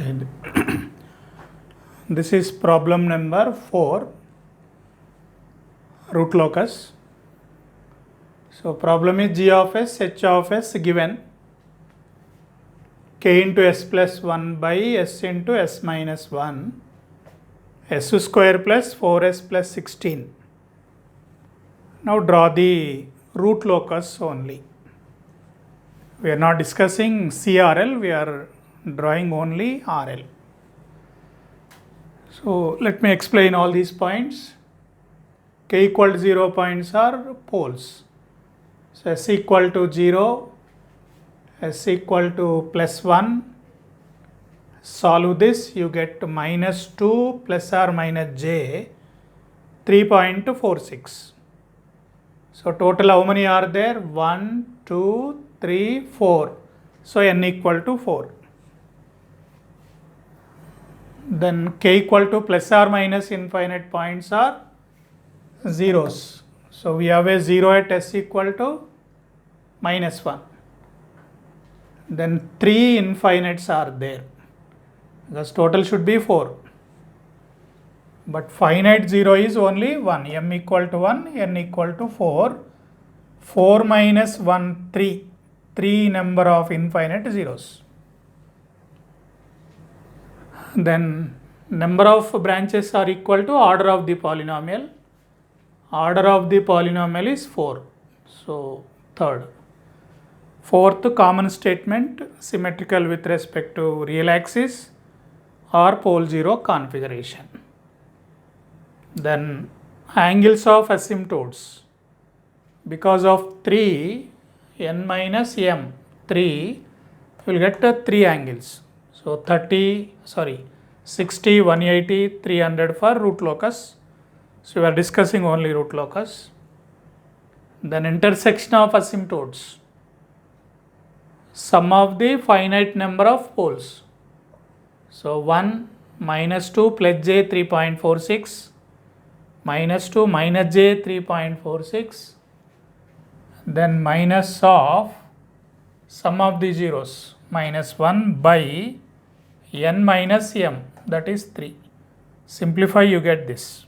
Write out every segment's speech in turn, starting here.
Okay. This is problem number 4, root locus. So problem is g of s, h of s given k into s plus 1 by s into s minus 1, s square plus 4s plus 16. Now draw the root locus only. We are not discussing CRL, we are drawing only RL. So let me explain all these points. K equal to 0 points are poles. So s equal to 0, s equal to plus 1. Solve this, you get minus 2 plus or minus j 3.46. So total how many are there? 1, 2, 3, 4. So n equal to 4. Then k equal to plus or minus infinite points are zeros. So we have a 0 at s equal to minus 1. Then 3 infinites are there. Because total should be 4. But finite 0 is only 1. M equal to 1, n equal to 4. 4 minus 1, 3. 3 number of infinite zeros. Then number of branches are equal to order of the polynomial. Order of the polynomial is 4. So third. Fourth common statement, symmetrical with respect to real axis or pole 0 configuration. Then angles of asymptotes. Because of 3, n minus m, 3, we will get 3 angles. So 60, 180, 300 for root locus. So we are discussing only root locus. Then intersection of asymptotes. Sum of the finite number of poles. So 1 minus 2 plus j 3.46, minus 2 minus j 3.46, then minus of sum of the zeros, minus 1 by n minus m, that is 3. Simplify, you get this.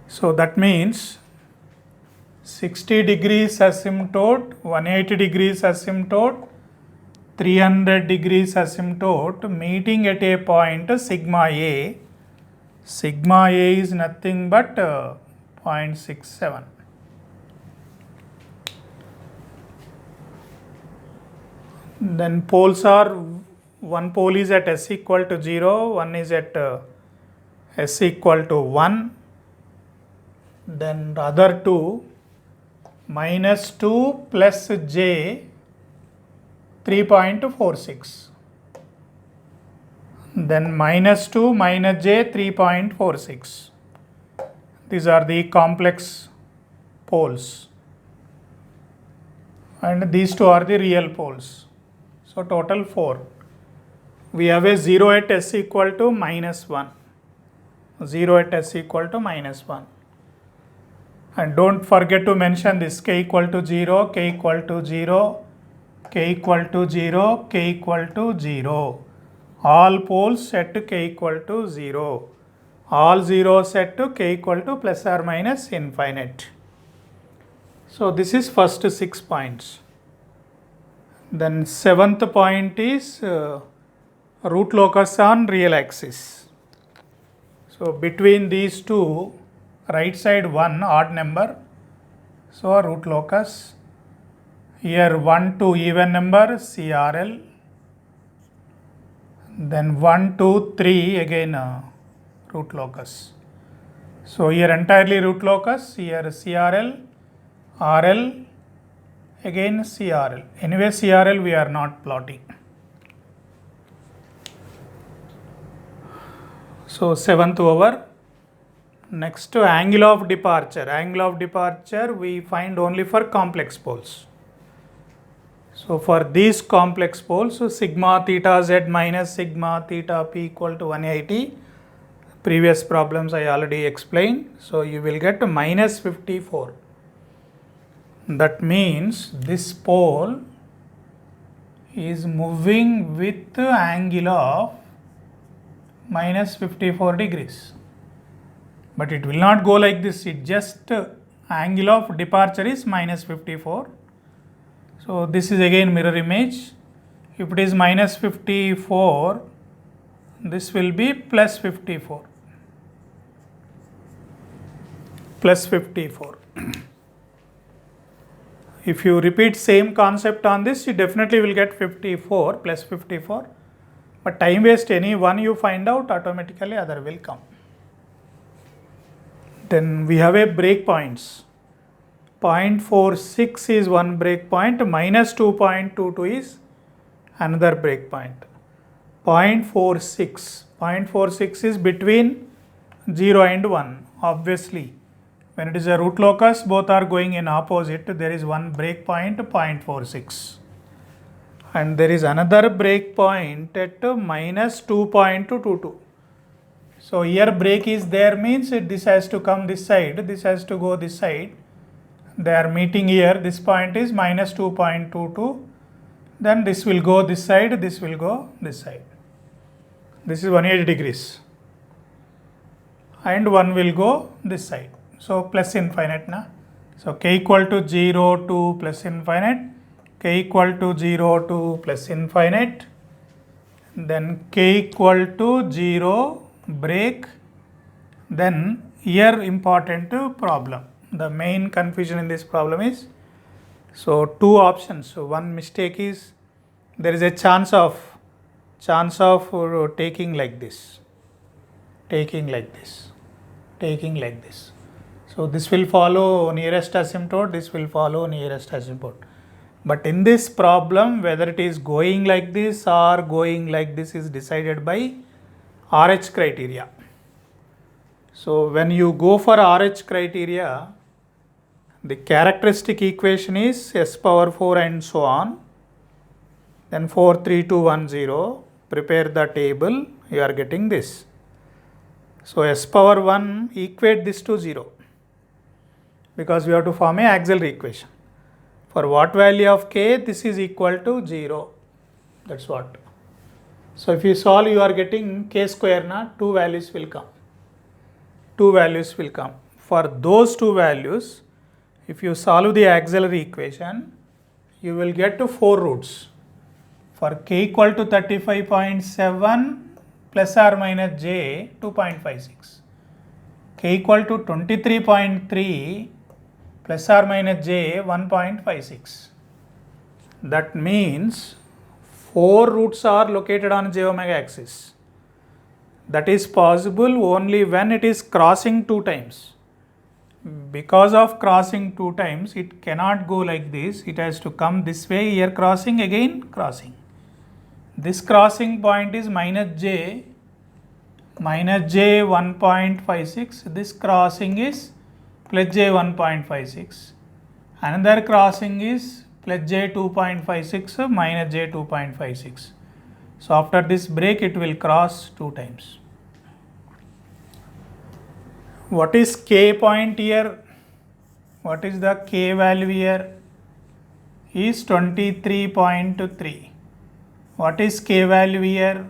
So that means 60 degrees asymptote, 180 degrees asymptote, 300 degrees asymptote meeting at a point sigma A. Sigma A is nothing but 0.67. Then poles are, one pole is at s equal to 0, one is at s equal to 1. Then the other two, minus 2 plus j 3.46. Then minus 2 minus j 3.46. These are the complex poles. And these two are the real poles. So total 4. We have a 0 at s equal to minus 1. 0 at s equal to minus 1. And don't forget to mention this k equal to 0, k equal to 0, k equal to 0, k equal to 0. All poles set to k equal to 0. All zeros set to k equal to plus or minus infinite. So this is first 6 points. Then 7th point is root locus on real axis. So between these two, right side 1 odd number, so root locus. Here 1 2 even number, CRL. Then 1 2 3 again root locus. So here entirely root locus, here CRL, RL, again CRL. Anyway CRL we are not plotting. So 7th over. Next angle of departure. Angle of departure we find only for complex poles. So for these complex poles, so sigma theta z minus sigma theta p equal to 180. Previous problems I already explained. So you will get minus 54. That means this pole is moving with angle of minus 54 degrees. But it will not go like this, it just angle of departure is minus 54. So this is again mirror image. If it is minus 54, this will be plus 54. Plus 54. If you repeat same concept on this, you definitely will get 54 plus 54. But time waste, any one you find out, automatically other will come. Then we have a break points. 0.46 is one break point, minus 2.22 is another break point. 0.46 is between 0 and 1. Obviously, when it is a root locus, both are going in opposite. There is one break point, 0.46. And there is another break point at minus 2.22. So here break is there means this has to come this side, this has to go this side. They are meeting here, this point is minus 2.22. Then this will go this side, this will go this side. This is 180 degrees. And one will go this side. So plus infinite na. So k equal to 0 to plus infinite, k equal to 0 to plus infinite, then k equal to 0 break. Then here important problem. The main confusion in this problem is, so two options. So one mistake is there is a chance of taking like this, taking like this. So this will follow nearest asymptote, this will follow nearest asymptote. But in this problem, whether it is going like this or going like this is decided by RH criteria. So when you go for RH criteria, the characteristic equation is s power 4 and so on. Then 4, 3, 2, 1, 0. Prepare the table, you are getting this. So s power 1 equate this to 0 because we have to form a auxiliary equation. For what value of k, this is equal to 0. That's what. So if you solve, you are getting k square na, two values will come. For those two values, if you solve the auxiliary equation, you will get to 4 roots. For k equal to 35.7 plus or minus j 2.56. K equal to 23.3 plus or minus j 1.56. That means 4 roots are located on j omega axis. That is possible only when it is crossing 2 times. Because of crossing 2 times, it cannot go like this. It has to come this way, here crossing, again crossing. This crossing point is minus j 1.56. This crossing is plus j 1.56. Another crossing is plus j 2.56 minus j 2.56. So after this break, it will cross 2 times. What is k point here? What is the k value here? Is 23.3. What is k value here?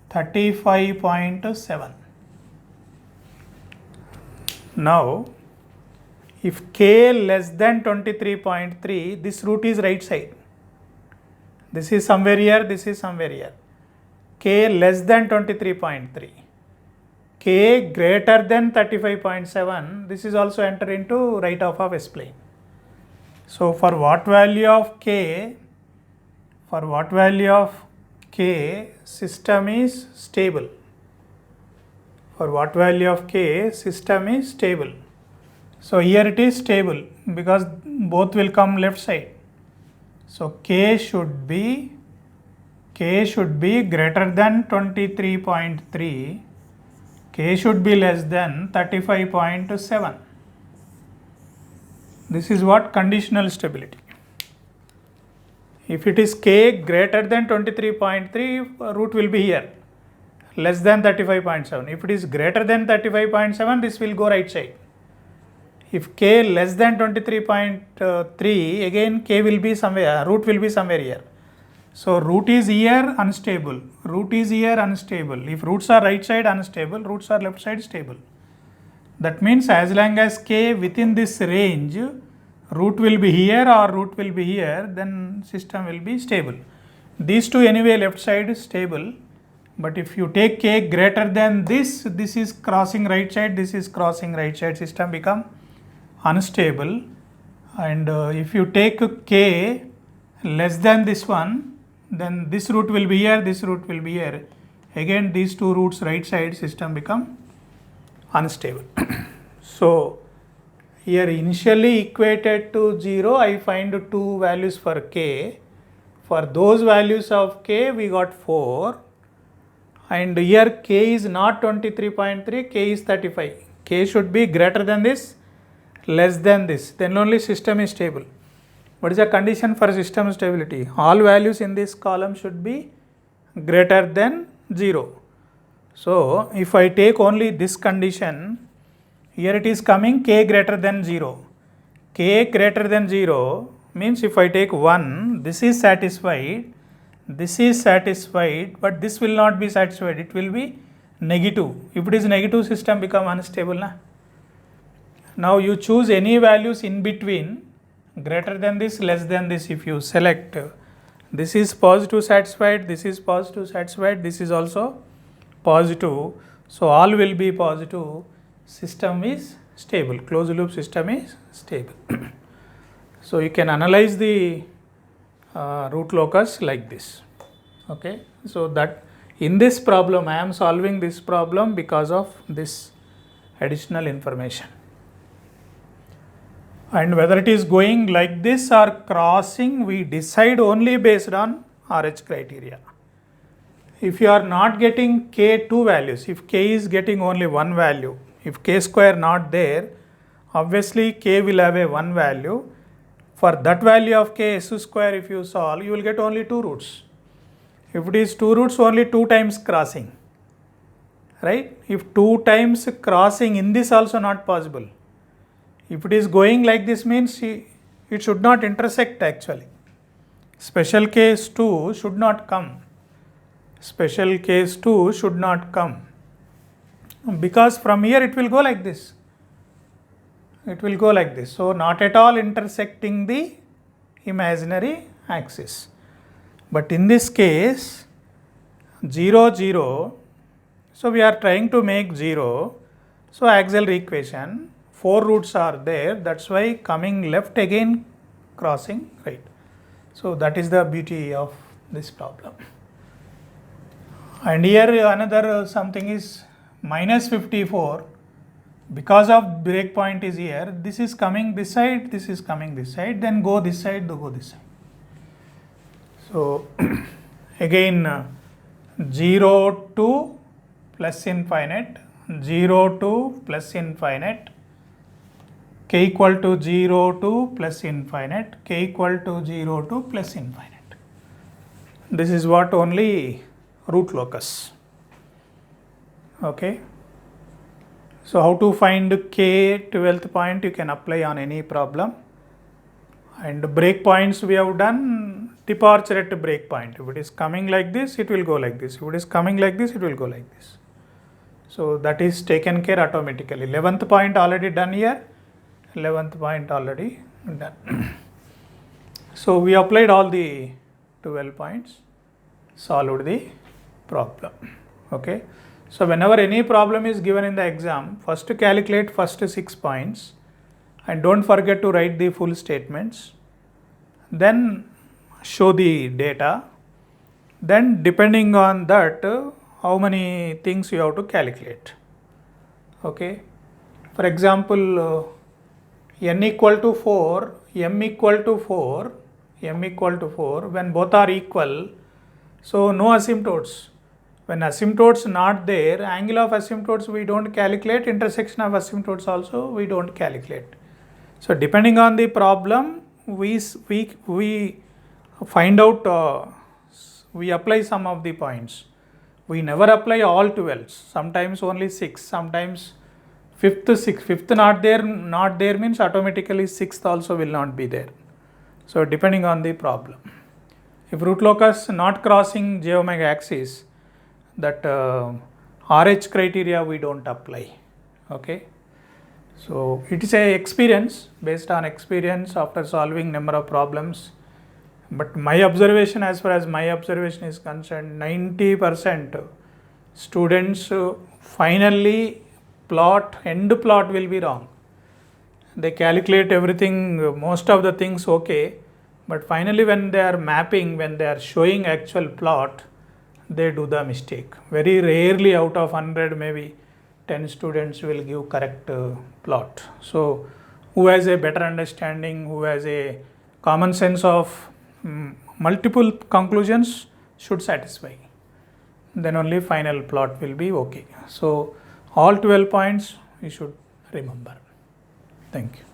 35.7. Now, if k less than 23.3, this root is right side. This is somewhere here, this is somewhere here. K less than 23.3. K greater than 35.7, this is also enter into right half of S-plane. So for what value of k, system is stable. For what value of k, system is stable. So here it is stable because both will come left side. So k should be greater than 23.3. K should be less than 35.7. This is what conditional stability. If it is k greater than 23.3, root will be here, less than 35.7. If it is greater than 35.7, this will go right side. If k less than 23.3, again k will be somewhere, root will be somewhere here. So root is here unstable, root is here unstable. If roots are right side unstable, roots are left side stable. That means as long as k within this range, root will be here or root will be here, then system will be stable. These two anyway left side is stable, but if you take k greater than this is crossing right side, this is crossing right side, system become unstable. And if you take k less than this one, then this root will be here, this root will be here. Again these two roots right side, system become unstable. So here initially equated to 0, I find two values for k. For those values of k we got 4, and here k is not 23.3, k is 35. K should be greater than this, less than this, then only system is stable. What is the condition for system stability? All values in this column should be greater than 0. So if I take only this condition, here it is coming k greater than 0. K greater than 0 means if I take 1, this is satisfied, but this will not be satisfied, it will be negative. If it is negative, system become unstable. Na? Now you choose any values in between, greater than this, less than this. If you select, this is positive satisfied, this is positive satisfied, this is also positive, so all will be positive, system is stable, closed loop system is stable. So you can analyze the root locus like this. Okay, so that in this problem I am solving this problem because of this additional information. And whether it is going like this or crossing, we decide only based on RH criteria. If you are not getting k two values, if k is getting only one value, if k square not there, obviously k will have a one value. For that value of k s square, if you solve, you will get only two roots. If it is two roots, only two times crossing, right? If two times crossing in this also not possible. If it is going like this means it should not intersect actually. Special case 2 should not come. Special case 2 should not come. Because from here it will go like this. It will go like this. So not at all intersecting the imaginary axis. But in this case 0, 0. So we are trying to make 0. So auxiliary equation. 4 roots are there, that's why coming left again crossing right. So that is the beauty of this problem. And here another something is minus 54, because of breakpoint is here, this is coming this side, this is coming this side, then go this side, go this side. So again 0 to plus infinite, 0 to plus infinite, k equal to 0 to plus infinite, k equal to 0 to plus infinite. This is what only root locus. Okay. So how to find k 12th point, you can apply on any problem. And breakpoints we have done, departure at breakpoint. If it is coming like this, it will go like this. If it is coming like this, it will go like this. So that is taken care automatically. 11th point already done here. 11th point already done. So we applied all the 12 points, solved the problem. Okay. So whenever any problem is given in the exam, first calculate first 6 points and don't forget to write the full statements. Then show the data. Then depending on that, how many things you have to calculate. Okay. For example, n equal to 4, m equal to 4, m equal to 4, when both are equal, so no asymptotes. When asymptotes not there, angle of asymptotes we don't calculate, intersection of asymptotes also we don't calculate. So depending on the problem, we find out, we apply some of the points. We never apply all 12s, sometimes only 6, sometimes fifth not there means automatically 6th also will not be there. So depending on the problem. If root locus not crossing j omega axis, that RH criteria we don't apply. Okay. So it is a experience, based on experience after solving number of problems. But my observation, as far as my observation is concerned, 90% students finally end plot will be wrong. They calculate everything, most of the things okay, but finally when they are mapping, when they are showing actual plot, they do the mistake. Very rarely out of 100, maybe 10 students will give correct plot. So who has a better understanding, who has a common sense of multiple conclusions should satisfy. Then only final plot will be okay. So all 12 points we should remember. Thank you.